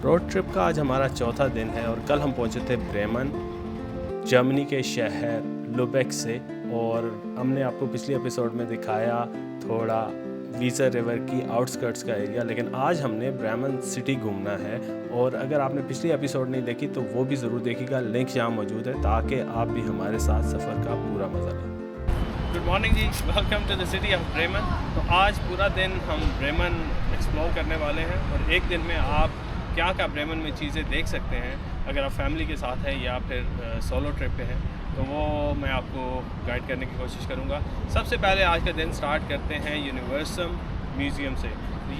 Road trip का आज हमारा चौथा दिन है और कल हम पहुंचे थे ब्रेमन, जर्मनी के शहर लुबेक से। और हमने आपको पिछले एपिसोड में दिखाया थोड़ा वीज़र रिवर की आउटस्कर्ट्स का एरिया, लेकिन आज हमने ब्रेमन सिटी घूमना है। और अगर आपने पिछली एपिसोड नहीं देखी तो वो भी ज़रूर देखिएगा, लिंक यहाँ मौजूद है ताकि आप भी हमारे साथ सफ़र का पूरा मज़ा लें। Good morning ji, welcome to the city of Bremen. तो आज पूरा दिन हम ब्रेमन एक्सप्लोर करने वाले हैं और एक दिन में आप क्या ब्रेमन में चीज़ें देख सकते हैं अगर आप फैमिली के साथ हैं या फिर सोलो ट्रिप पे हैं, तो वो मैं आपको गाइड करने की कोशिश करूँगा। सबसे पहले आज का दिन स्टार्ट करते हैं यूनिवर्सल म्यूज़ियम से।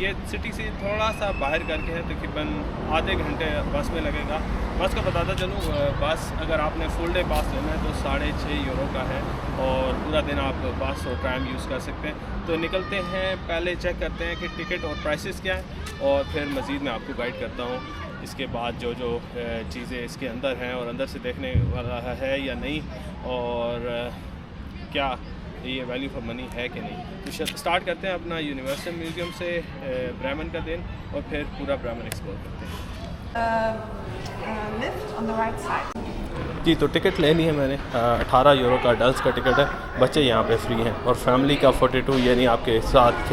ये सिटी से थोड़ा सा बाहर करके है, तकरीबन आधे घंटे बस में लगेगा। बस का बताता चलूँ, बस अगर आपने फुल डे पास लेना है तो 6.5 यूरो का है और पूरा दिन आप बस और ट्राम यूज़ कर सकते हैं। तो निकलते हैं, पहले चेक करते हैं कि टिकट और प्राइसेस क्या है और फिर मज़ीद मैं आपको गाइड करता हूँ इसके बाद जो चीज़ें इसके अंदर हैं और अंदर से देखने वाला है या नहीं, और क्या ये वैल्यू फॉर मनी है कि नहीं। तो स्टार्ट करते हैं अपना यूनिवर्सल म्यूज़ियम से ब्रेमन का दिन और फिर पूरा ब्रेमन एक्सप्लोर करते हैं। Lift on the right side. जी, तो टिकट ले ली है मैंने। 18 यूरो का अडल्ट का टिकट है, बच्चे यहाँ पे फ्री हैं। और फैमिली का 42, यानी आपके साथ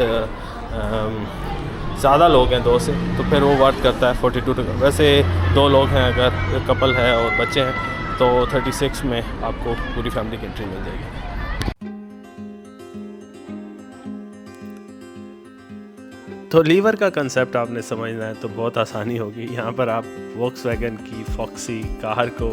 ज़्यादा लोग हैं 2 से, तो फिर वो वर्थ करता है 42 का। वैसे 2 लोग हैं, अगर कपल है और बच्चे हैं तो 36 में आपको पूरी फैमिली की एंट्री मिल जाएगी। तो लीवर का कंसेप्ट आपने समझना है तो बहुत आसानी होगी। यहाँ पर आप वॉक्सवैगन की फॉक्सी कार को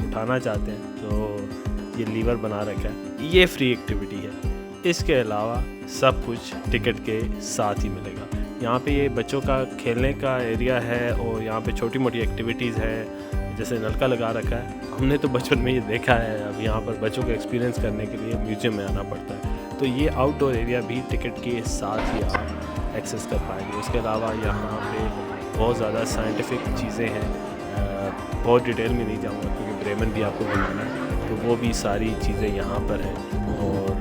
उठाना चाहते हैं तो ये लीवर बना रखा है, ये फ्री एक्टिविटी है। इसके अलावा सब कुछ टिकट के साथ ही मिलेगा। यहाँ पे ये बच्चों का खेलने का एरिया है और यहाँ पे छोटी मोटी एक्टिविटीज़ है, जैसे नलका लगा रखा है। हमने तो बचपन में ये देखा है, अब यहाँ पर बच्चों को एक्सपीरियंस करने के लिए म्यूज़ियम में आना पड़ता है। तो ये आउटडोर एरिया भी टिकट के साथ ही आप एक्सेस कर पाएंगे। उसके अलावा यहाँ पे बहुत ज़्यादा साइंटिफिक चीज़ें हैं, बहुत डिटेल में नहीं जाऊँगा क्योंकि ब्रेमन भी आपको घुमाना है, तो वो भी सारी चीज़ें यहाँ पर हैं। और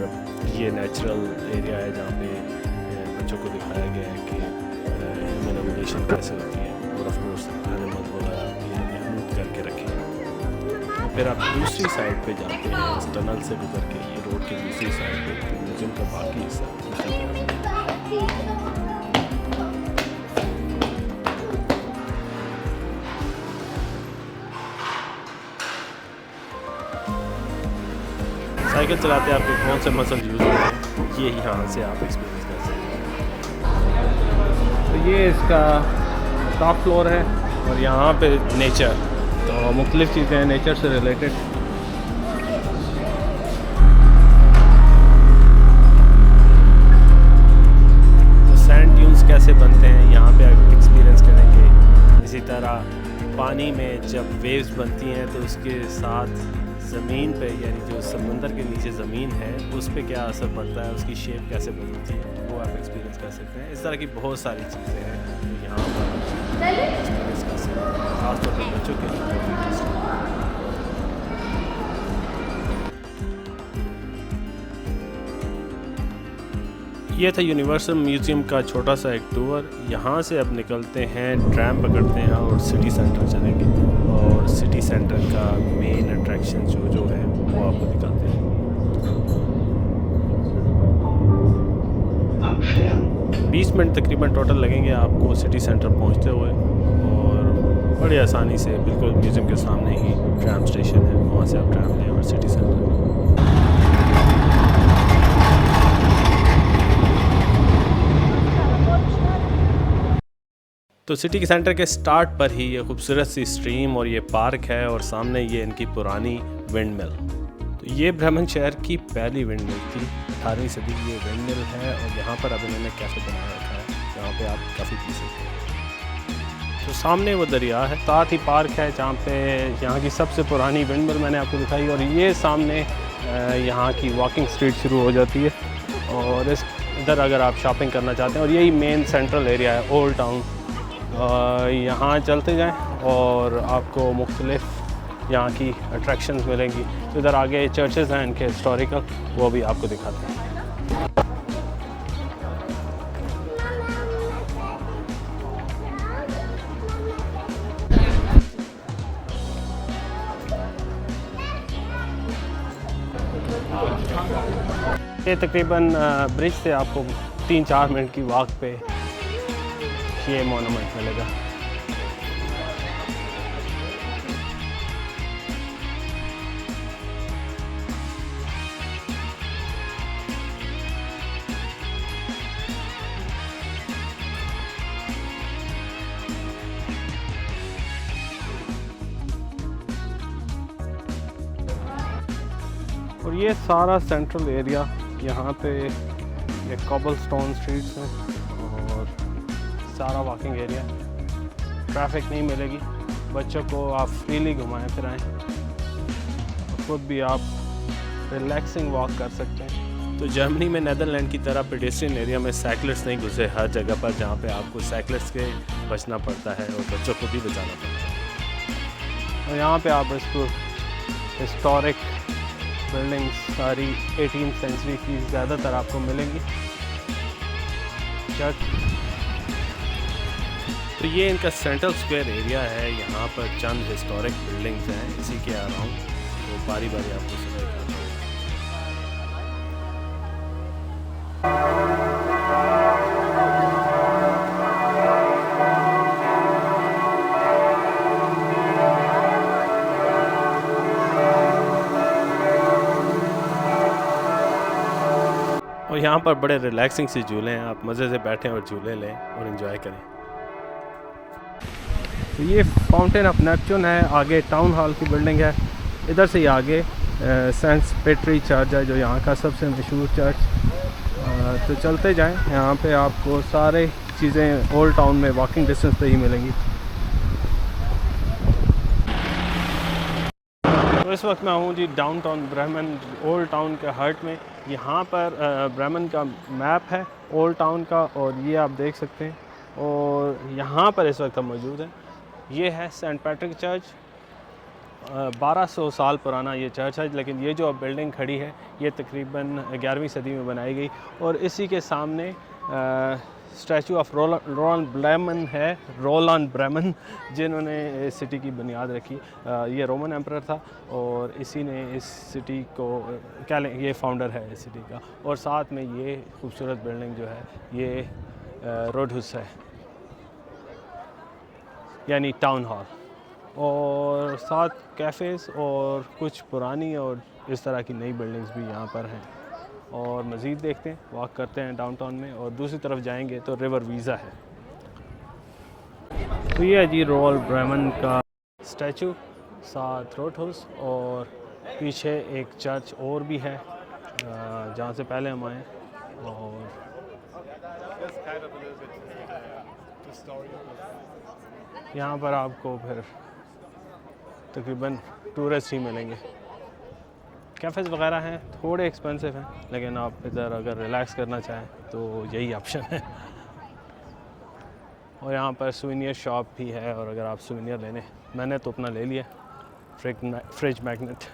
ये नेचुरल एरिया है जहाँ पे बच्चों को दिखाया गया है कि ह्यूमन एवोल्यूशन कैसे होती है और ऑफ कोर्स एनिमल वगैरह ये नोट करके रखे। फिर आप दूसरी साइड पे जाते हैं, इस टनल से गुजर के ये रोड की दूसरी साइड पे फिर म्यूज़ियम का बाकी हिस्सा। साइकिल चलाते हैं आपके कौन से मसल यूज़ होते हैं, ये यहाँ से आप एक्सपीरियंस कर सकते हैं। तो ये इसका टॉप फ्लोर है और यहाँ पे नेचर, तो मुख्तलिफ़ चीज़ें हैं नेचर से रिलेटेड। तो सैंड ड्यून्स कैसे बनते हैं यहाँ पे आप एक्सपीरियंस करेंगे। इसी तरह पानी में जब वेव्स बनती हैं तो उसके साथ ज़मीन पे, यानी जो समंदर के नीचे ज़मीन है उस पे क्या असर पड़ता है, उसकी शेप कैसे बदलती है, वो आप एक्सपीरियंस कर सकते हैं। इस तरह की बहुत सारी चीज़ें हैं जो यहाँ पर एक्सपीरियंस कर सकते हैं, खासतौर पर बच्चों के लिए। ये था यूनिवर्सल म्यूज़ियम का छोटा सा एक टूर। यहाँ से अब निकलते हैं, ट्रैम पकड़ते हैं और सिटी सेंटर चलेंगे और सिटी सेंटर का मेन अट्रैक्शन जो है वो आपको दिखाते हैं। 20 मिनट तकरीबन टोटल लगेंगे आपको सिटी सेंटर पहुँचते हुए, और बड़ी आसानी से बिल्कुल म्यूज़ियम के सामने ही ट्रैम स्टेशन है, वहाँ से आप ट्रैम लें और सिटी सेंटर। तो सिटी के सेंटर के स्टार्ट पर ही ये खूबसूरत सी स्ट्रीम और ये पार्क है और सामने ये इनकी पुरानी विंड मिल। तो ये ब्रेमन शहर की पहली विंड मिल थी, 18वीं सदी की ये विंड मिल है और यहाँ पर अब इन्होंने कैफ़े बनाया रखा है जहाँ पे आप काफ़ी पी सकते हैं। तो सामने वो दरिया है, साथ ही पार्क है जहाँ पे यहाँ की सबसे पुरानी विंड मिल मैंने आपको दिखाई, और ये सामने यहाँ की वॉकिंग स्ट्रीट शुरू हो जाती है। और इस इधर अगर आप शॉपिंग करना चाहते हैं, और यही मेन सेंट्रल एरिया है ओल्ड टाउन, यहाँ चलते जाएं और आपको मुख्तलिफ़ यहाँ की अट्रैक्शंस मिलेंगी। तो इधर आगे चर्चेज़ हैं इनके हिस्टोरिकल, वो भी आपको दिखाते हैं। ये तकरीबन ब्रिज से आपको 3-4 मिनट की वॉक पे ये मोनूमेंट मिलेगा। और ये सारा सेंट्रल एरिया, यहाँ पे ये कॉबल स्टोन स्ट्रीट्स हैं और सारा वॉकिंग एरिया, ट्रैफिक नहीं मिलेगी, बच्चों को आप फ्रीली घुमाएं फिराएं, खुद भी आप रिलैक्सिंग वॉक कर सकते हैं। तो जर्मनी में नेदरलैंड की तरह पेडेस्ट्रियन एरिया में साइकिलिस्ट नहीं घुसे हर जगह पर, जहाँ पे आपको साइकिलिस्ट के बचना पड़ता है और बच्चों को भी बचाना पड़ता है। और यहाँ पे आप इसको हिस्टोरिक बिल्डिंग्स सारी 18th सेंचुरी की ज़्यादातर आपको मिलेंगी। चर्च, तो ये इनका सेंट्रल स्क्वायर एरिया है, यहाँ पर चंद हिस्टोरिक बिल्डिंग्स हैं, इसी के अराउंड तो बारी बारी आपको सुना। और यहाँ पर बड़े रिलैक्सिंग से झूले हैं, आप मज़े से बैठें और झूले लें और एंजॉय करें। तो ये फाउंटेन ऑफ नेपच्यून है, आगे टाउन हॉल की बिल्डिंग है, इधर से ही आगे सेंट पेट्री चर्च है जो यहाँ का सबसे मशहूर चर्च। तो चलते जाएं, यहाँ पे आपको सारे चीज़ें ओल्ड टाउन में वॉकिंग डिस्टेंस पे ही मिलेंगी। तो इस वक्त मैं हूँ जी डाउनटाउन ब्रेमन, ओल्ड टाउन के हार्ट में। यहाँ पर ब्रेमन का मैप है ओल्ड टाउन का, और ये आप देख सकते हैं। और यहाँ पर इस वक्त हम मौजूद हैं, ये है सेंट पैट्रिक चर्च, 1200 साल पुराना ये चर्च है। लेकिन ये जो अब बिल्डिंग खड़ी है ये तकरीबन 11वीं सदी में बनाई गई, और इसी के सामने स्टैचू ऑफ रोलैंड ब्रेमन है, रोलैंड ब्रेमन, जिन्होंने इस सिटी की बुनियाद रखी। ये रोमन एम्परर था और इसी ने इस सिटी को क्या लें, ये फाउंडर है इस सिटी का। और साथ में ये खूबसूरत बिल्डिंग जो है ये रोडहुस है, यानी टाउन हॉल, और साथ कैफ़ेज़ और कुछ पुरानी और इस तरह की नई बिल्डिंग्स भी यहाँ पर हैं। और मज़ीद देखते हैं, वॉक करते हैं डाउनटाउन में, और दूसरी तरफ जाएंगे तो रिवर वीज़ा है। तो ये है जी रोल ब्रेमन का स्टैचू, साथ रोड हाउस, और पीछे एक चर्च और भी है जहाँ से पहले हम आए। और यहाँ पर आपको फिर तकरीबन टूरिस्ट ही मिलेंगे। कैफ़ेज़ वगैरह हैं, थोड़े एक्सपेंसिव हैं, लेकिन आप इधर अगर रिलैक्स करना चाहें तो यही ऑप्शन है। और यहाँ पर सुवेनियर शॉप भी है, और अगर आप सुवेनियर लेने, मैंने तो अपना ले लिया फ्रिज मैग्नेट।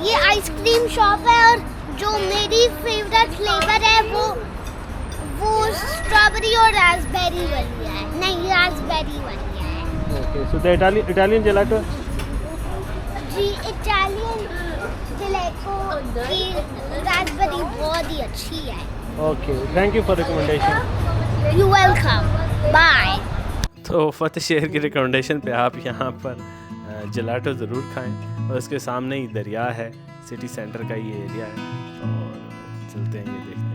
ये आइसक्रीम शॉप है, और जो मेरी फेवरेट फ्लेवर है वो स्ट्रॉबेरी और रास्पबेरी वाली है। नहीं, रास्पबेरी वाली है। Okay, so the Italian gelato जी, इटालियन जेलेटो की रास्पबेरी बहुत ही अच्छी है। Okay, thank you for recommendation. You welcome, bye. तो फतेह शहर की रिकमेंडेशन पे आप यहाँ पर जेलाटो ज़रूर खाएं, और इसके सामने ही दरिया है, सिटी सेंटर का ये एरिया है। और चलते हैं, ये देखते हैं।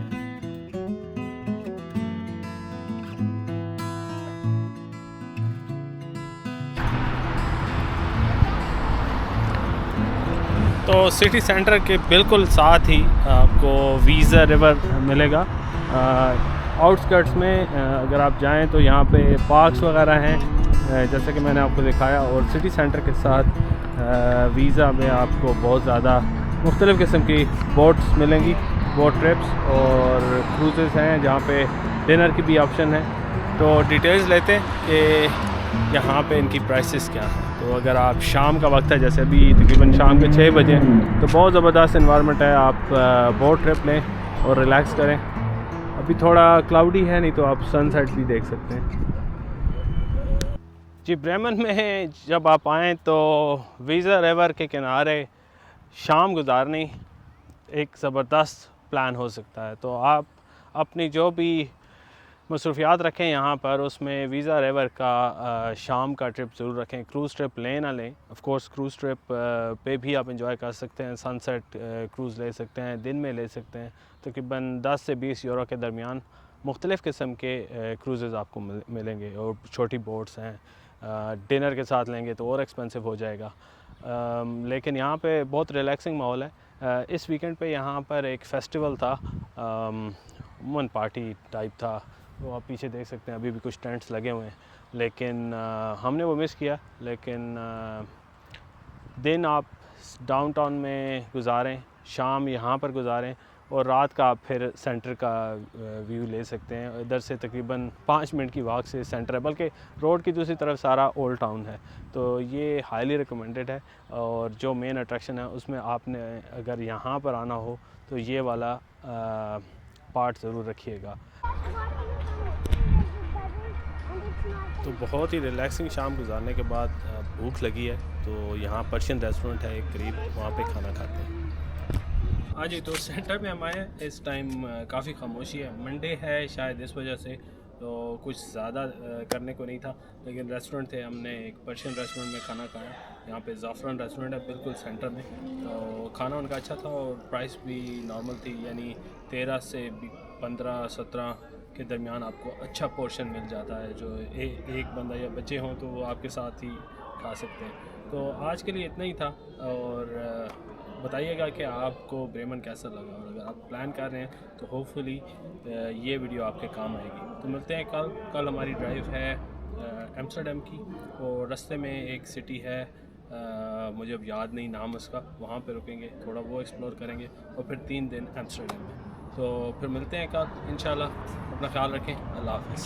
तो सिटी सेंटर के बिल्कुल साथ ही आपको वीज़ा रिवर मिलेगा। आउटस्कर्ट्स में अगर आप जाएं तो यहाँ पे पार्क्स वगैरह हैं, जैसे कि मैंने आपको दिखाया। और सिटी सेंटर के साथ वीज़ा में आपको बहुत ज़्यादा मुख्तलिफ़ किस्म की बोट्स मिलेंगी, बोट ट्रिप्स और क्रूज़ेस हैं, जहाँ पे डिनर की भी ऑप्शन है। तो डिटेल्स लेते हैं कि यहाँ पे इनकी प्राइसेस क्या हैं। तो अगर आप शाम का वक्त है, जैसे अभी तकरीबन शाम के 6 बजे, तो बहुत ज़बरदस्त इन्वायरमेंट है। आप बोट ट्रिप लें और रिलैक्स करें। अभी थोड़ा क्लाउडी है, नहीं तो आप सनसेट भी देख सकते हैं। जी, ब्रेमन में जब आप आएँ तो वीज़ा रिवर के किनारे शाम गुजारनी एक ज़बरदस्त प्लान हो सकता है। तो आप अपनी जो भी मसरूफियात रखें यहाँ पर, उसमें वीज़ा रिवर का शाम का ट्रिप ज़रूर रखें। क्रूज़ ट्रिप लें ना लें, ऑफ कोर्स क्रूज़ ट्रिप पे भी आप इंजॉय कर सकते हैं। सनसेट क्रूज़ ले सकते हैं, दिन में ले सकते हैं। तकरीबन 10 से 20 यूरो के दरमियान मुख्तलिफ़ किस्म के क्रूज़ेज़ आपको मिलेंगे और छोटी बोट्स हैं। डिनर के साथ लेंगे तो और एक्सपेंसिव हो जाएगा, लेकिन यहाँ पे बहुत रिलैक्सिंग माहौल है। इस वीकेंड पे यहाँ पर एक फ़ेस्टिवल था, वुमन पार्टी टाइप था, वो आप पीछे देख सकते हैं। अभी भी कुछ टेंट्स लगे हुए हैं, लेकिन हमने वो मिस किया। लेकिन दिन आप डाउनटाउन में गुजारें, शाम यहाँ पर गुजारें और रात का आप फिर सेंटर का व्यू ले सकते हैं। इधर से तकरीबन 5 मिनट की वॉक से सेंटर है, बल्कि रोड की दूसरी तरफ सारा ओल्ड टाउन है। तो ये हाईली रिकमेंडेड है। और जो मेन अट्रैक्शन है उसमें आपने अगर यहाँ पर आना हो तो ये वाला पार्ट ज़रूर रखिएगा। तो बहुत ही रिलैक्सिंग शाम गुजारने के बाद भूख लगी है, तो यहाँ पर्शियन रेस्टोरेंट है एक करीब, वहाँ पे खाना खाते हैं। हाँ जी, तो सेंटर में हम आए हैं। इस टाइम काफ़ी खामोशी है, मंडे है शायद इस वजह से, तो कुछ ज़्यादा करने को नहीं था। लेकिन रेस्टोरेंट थे, हमने एक पर्शियन रेस्टोरेंट में खाना खाया। यहाँ पे ज़ाफ़रान रेस्टोरेंट है बिल्कुल सेंटर में। तो खाना उनका अच्छा था और प्राइस भी नॉर्मल थी, यानी 13 से 15-17 के दरमियान आपको अच्छा पोर्शन मिल जाता है। जो एक बंदा या बच्चे हों तो वो आपके साथ ही खा सकते हैं। तो आज के लिए इतना ही था, और बताइएगा कि आपको ब्रेमन कैसा लगा, और अगर आप प्लान कर रहे हैं तो होपफुली ये वीडियो आपके काम आएगी। तो मिलते हैं कल हमारी ड्राइव है एम्स्टर्डम की, और रास्ते में एक सिटी है, मुझे अब याद नहीं नाम उसका, वहाँ पे रुकेंगे, थोड़ा वो एक्सप्लोर करेंगे और फिर 3 दिन एम्स्टर्डम में। तो फिर मिलते हैं कल इंशाल्लाह। अपना ख्याल रखें, अल्लाह हाफ़िज़।